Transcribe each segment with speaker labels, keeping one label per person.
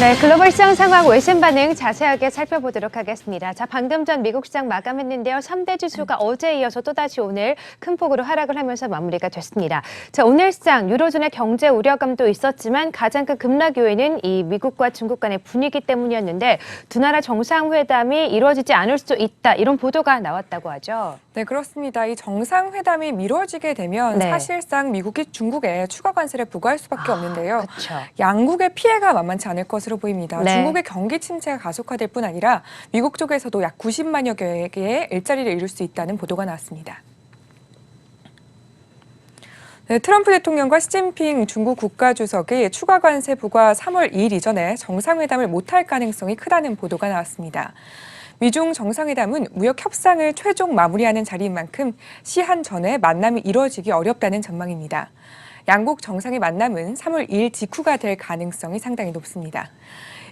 Speaker 1: 네, 글로벌 시장 상황 외신 반응 자세하게 살펴보도록 하겠습니다. 자, 방금 전 미국 시장 마감했는데요. 3대 지수가 어제에 이어서 또다시 오늘 큰 폭으로 하락을 하면서 마무리가 됐습니다. 자, 오늘 시장 유로존의 경제 우려감도 있었지만 가장 큰 급락 요인은 이 미국과 중국 간의 분위기 때문이었는데 두 나라 정상회담이 이루어지지 않을 수도 있다. 이런 보도가 나왔다고 하죠.
Speaker 2: 네, 그렇습니다. 이 정상회담이 미뤄지게 되면
Speaker 1: 네.
Speaker 2: 사실상 미국이 중국에 추가 관세를 부과할 수밖에 없는데요.
Speaker 1: 그렇죠.
Speaker 2: 양국의 피해가 만만치 않을 것으로 보입니다.
Speaker 1: 네.
Speaker 2: 중국의 경기 침체가 가속화될 뿐 아니라 미국 쪽에서도 약 90만여 개의 일자리를 잃을 수 있다는 보도가 나왔습니다. 네, 트럼프 대통령과 시진핑 중국 국가주석이 추가 관세 부과 3월 2일 이전에 정상회담을 못할 가능성이 크다는 보도가 나왔습니다. 미중 정상회담은 무역 협상을 최종 마무리하는 자리인 만큼 시한 전에 만남이 이뤄지기 어렵다는 전망입니다. 양국 정상의 만남은 3월 2일 직후가 될 가능성이 상당히 높습니다.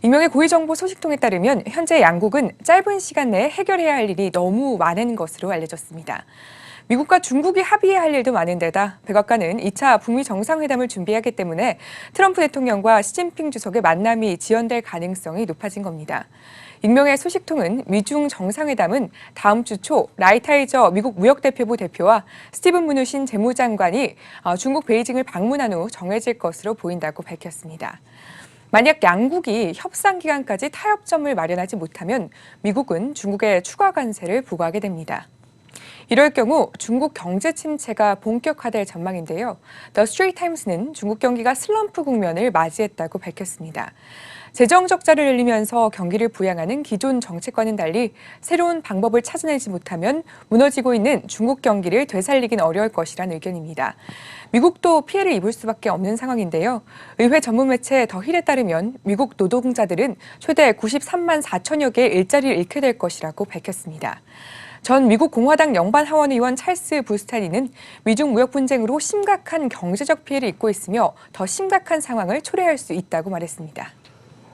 Speaker 2: 익명의 고위정보 소식통에 따르면 현재 양국은 짧은 시간 내에 해결해야 할 일이 너무 많은 것으로 알려졌습니다. 미국과 중국이 합의해야 할 일도 많은 데다 백악관은 2차 북미 정상회담을 준비하기 때문에 트럼프 대통령과 시진핑 주석의 만남이 지연될 가능성이 높아진 겁니다. 익명의 소식통은 미중 정상회담은 다음 주 초 라이타이저 미국 무역대표부 대표와 스티븐 무누신 재무장관이 중국 베이징을 방문한 후 정해질 것으로 보인다고 밝혔습니다. 만약 양국이 협상 기간까지 타협점을 마련하지 못하면 미국은 중국에 추가 관세를 부과하게 됩니다. 이럴 경우 중국 경제 침체가 본격화될 전망인데요. 더 스트레이트 타임스는 중국 경기가 슬럼프 국면을 맞이했다고 밝혔습니다. 재정 적자를 늘리면서 경기를 부양하는 기존 정책과는 달리 새로운 방법을 찾아내지 못하면 무너지고 있는 중국 경기를 되살리긴 어려울 것이란 의견입니다. 미국도 피해를 입을 수밖에 없는 상황인데요. 의회 전문 매체 더 힐에 따르면 미국 노동자들은 최대 93만 4천여 개의 일자리를 잃게 될 것이라고 밝혔습니다. 전 미국 공화당 연방 하원 의원 찰스 부스타니는 미중 무역 분쟁으로 심각한 경제적 피해를 입고 있으며 더 심각한 상황을 초래할 수 있다고 말했습니다.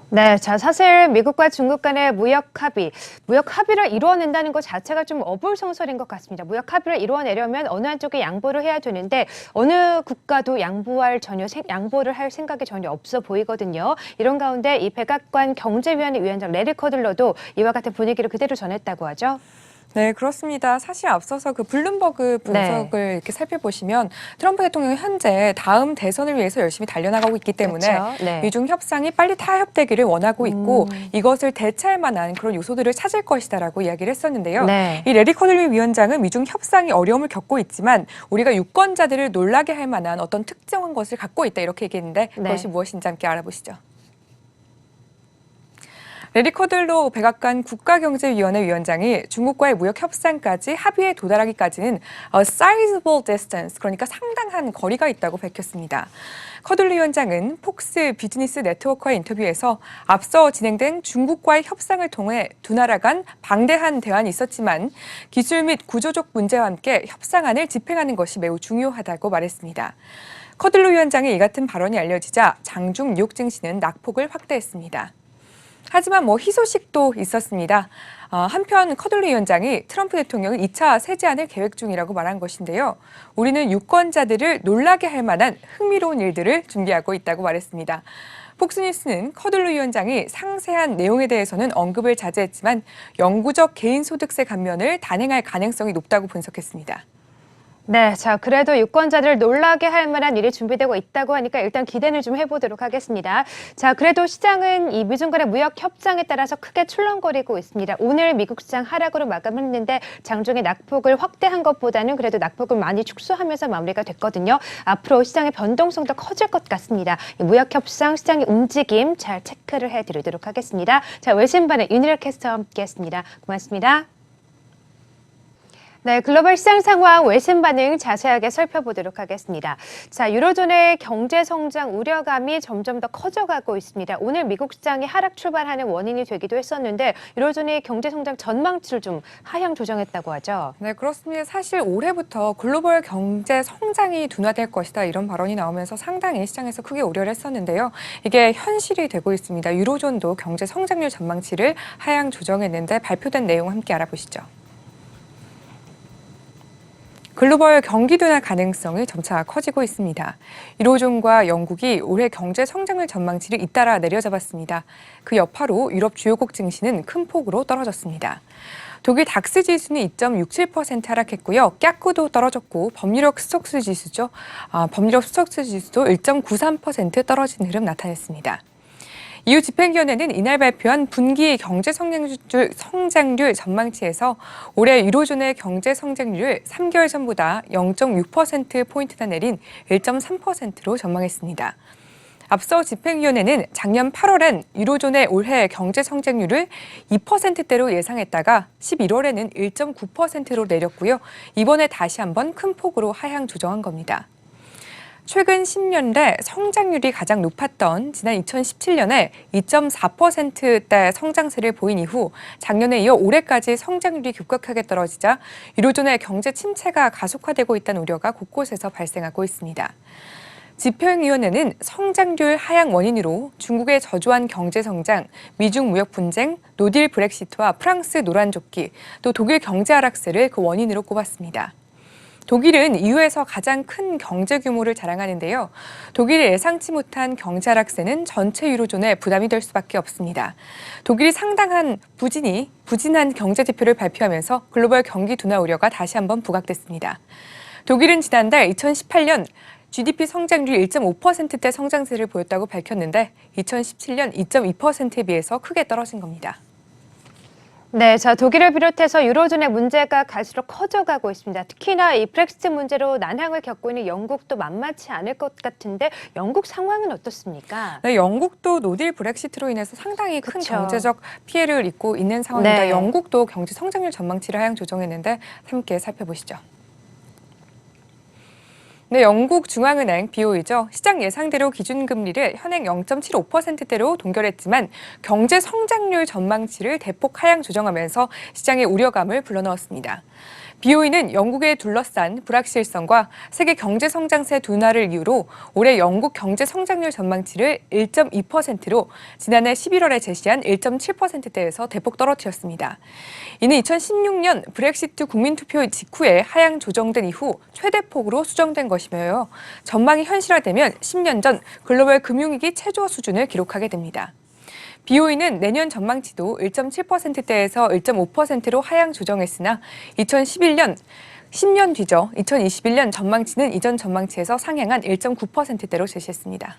Speaker 1: 네, 자, 사실 미국과 중국 간의 무역 합의를 이루어낸다는 것 자체가 좀 어불성설인 것 같습니다. 무역 합의를 이루어내려면 어느 한쪽이 양보를 해야 되는데 어느 국가도 양보를 할 생각이 전혀 없어 보이거든요. 이런 가운데 이 백악관 경제위원회 위원장 레리 커들러도 이와 같은 분위기를 그대로 전했다고 하죠.
Speaker 2: 네, 그렇습니다. 사실 앞서서 그 블룸버그 분석을 이렇게 살펴보시면 트럼프 대통령이 현재 다음 대선을 위해서 열심히 달려나가고 있기 때문에
Speaker 1: 그렇죠. 네.
Speaker 2: 미중 협상이 빨리 타협되기를 원하고 있고 이것을 대체할 만한 그런 요소들을 찾을 것이다라고 이야기를 했었는데요.
Speaker 1: 네.
Speaker 2: 이 레리 커들리 위원장은 미중 협상이 어려움을 겪고 있지만 우리가 유권자들을 놀라게 할 만한 어떤 특정한 것을 갖고 있다 이렇게 얘기했는데 그것이 무엇인지 함께 알아보시죠. 레리 커들로 백악관 국가경제위원회 위원장이 중국과의 무역 협상까지 합의에 도달하기까지는 a sizable distance, 그러니까 상당한 거리가 있다고 밝혔습니다. 커들로 위원장은 폭스 비즈니스 네트워크와의 인터뷰에서 앞서 진행된 중국과의 협상을 통해 두 나라 간 방대한 대화는 있었지만 기술 및 구조적 문제와 함께 협상안을 집행하는 것이 매우 중요하다고 말했습니다. 커들로 위원장의 이 같은 발언이 알려지자 장중 뉴욕 증시는 낙폭을 확대했습니다. 하지만 희소식도 있었습니다. 한편 커들리 위원장이 트럼프 대통령은 2차 세제안을 계획 중이라고 말한 것인데요. 우리는 유권자들을 놀라게 할 만한 흥미로운 일들을 준비하고 있다고 말했습니다. 폭스뉴스는 커들리 위원장이 상세한 내용에 대해서는 언급을 자제했지만 영구적 개인소득세 감면을 단행할 가능성이 높다고 분석했습니다.
Speaker 1: 네, 자, 그래도 유권자들을 놀라게 할 만한 일이 준비되고 있다고 하니까 일단 기대를 좀 해보도록 하겠습니다. 자, 그래도 시장은 이 미중 간의 무역 협상에 따라서 크게 출렁거리고 있습니다. 오늘 미국 시장 하락으로 마감했는데 장중에 낙폭을 확대한 것보다는 그래도 낙폭을 많이 축소하면서 마무리가 됐거든요. 앞으로 시장의 변동성도 커질 것 같습니다. 이 무역 협상 시장의 움직임 잘 체크를 해드리도록 하겠습니다. 자, 외신반의 윤희라 캐스터와 함께했습니다. 고맙습니다. 네, 글로벌 시장 상황 외신 반응 자세하게 살펴보도록 하겠습니다. 자, 유로존의 경제 성장 우려감이 점점 더 커져가고 있습니다. 오늘 미국 시장이 하락 출발하는 원인이 되기도 했었는데 유로존이 경제 성장 전망치를 좀 하향 조정했다고 하죠.
Speaker 2: 네, 그렇습니다. 사실 올해부터 글로벌 경제 성장이 둔화될 것이다 이런 발언이 나오면서 상당히 시장에서 크게 우려를 했었는데요. 이게 현실이 되고 있습니다. 유로존도 경제 성장률 전망치를 하향 조정했는데 발표된 내용 함께 알아보시죠. 글로벌 경기 둔화 가능성이 점차 커지고 있습니다. 유로존과 영국이 올해 경제 성장률 전망치를 잇따라 내려잡았습니다. 그 여파로 유럽 주요국 증시는 큰 폭으로 떨어졌습니다. 독일 닥스 지수는 2.67% 하락했고요. 깍구도 떨어졌고 법유럽 스톡스 지수도 1.93% 떨어진 흐름 나타냈습니다. EU 집행위원회는 이날 발표한 분기 경제 성장률 전망치에서 올해 유로존의 경제 성장률을 3개월 전보다 0.6%포인트나 내린 1.3%로 전망했습니다. 앞서 집행위원회는 작년 8월엔 유로존의 올해 경제 성장률을 2%대로 예상했다가 11월에는 1.9%로 내렸고요. 이번에 다시 한번 큰 폭으로 하향 조정한 겁니다. 최근 10년대 성장률이 가장 높았던 지난 2017년에 2.4%대 성장세를 보인 이후 작년에 이어 올해까지 성장률이 급격하게 떨어지자 유로존의 경제 침체가 가속화되고 있다는 우려가 곳곳에서 발생하고 있습니다. 집행위원회는 성장률 하향 원인으로 중국의 저조한 경제 성장, 미중 무역 분쟁, 노딜 브렉시트와 프랑스 노란조끼, 또 독일 경제 하락세를 그 원인으로 꼽았습니다. 독일은 EU에서 가장 큰 경제 규모를 자랑하는데요. 독일이 예상치 못한 경제 하락세는 전체 유로존에 부담이 될 수밖에 없습니다. 독일이 상당한 부진한 경제 지표를 발표하면서 글로벌 경기 둔화 우려가 다시 한번 부각됐습니다. 독일은 지난달 2018년 GDP 성장률 1.5%대 성장세를 보였다고 밝혔는데 2017년 2.2%에 비해서 크게 떨어진 겁니다.
Speaker 1: 네, 자, 독일을 비롯해서 유로존의 문제가 갈수록 커져가고 있습니다. 특히나 이 브렉시트 문제로 난항을 겪고 있는 영국도 만만치 않을 것 같은데 영국 상황은 어떻습니까?
Speaker 2: 네, 영국도 노딜 브렉시트로 인해서 상당히 큰
Speaker 1: 그쵸.
Speaker 2: 경제적 피해를 입고 있는 상황입니다.
Speaker 1: 네.
Speaker 2: 영국도 경제 성장률 전망치를 하향 조정했는데 함께 살펴보시죠. 네, 영국 중앙은행 BOE죠. 시장 예상대로 기준금리를 현행 0.75%대로 동결했지만 경제 성장률 전망치를 대폭 하향 조정하면서 시장의 우려감을 불러넣었습니다. BOE는 영국에 둘러싼 불확실성과 세계 경제 성장세 둔화를 이유로 올해 영국 경제 성장률 전망치를 1.2%로 지난해 11월에 제시한 1.7%대에서 대폭 떨어뜨렸습니다. 이는 2016년 브렉시트 국민투표 직후에 하향 조정된 이후 최대폭으로 수정된 것이며요. 전망이 현실화되면 10년 전 글로벌 금융위기 최저 수준을 기록하게 됩니다. BOE는 내년 전망치도 1.7%대에서 1.5%로 하향 조정했으나 2011년 10년 뒤죠. 2021년 전망치는 이전 전망치에서 상향한 1.9%대로 제시했습니다.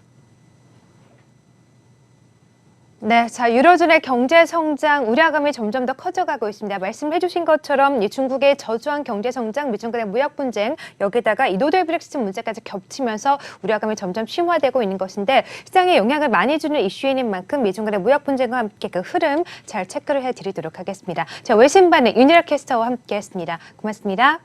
Speaker 1: 네, 자, 유로존의 경제 성장 우려감이 점점 더 커져가고 있습니다. 말씀해 주신 것처럼 이 중국의 저조한 경제 성장, 미중 간의 무역 분쟁, 여기다가 이 노딜 브렉시트 문제까지 겹치면서 우려감이 점점 심화되고 있는 것인데 시장에 영향을 많이 주는 이슈인 만큼 미중 간의 무역 분쟁과 함께 그 흐름 잘 체크를 해드리도록 하겠습니다. 자, 외신반의 윤희라 캐스터와 함께했습니다. 고맙습니다.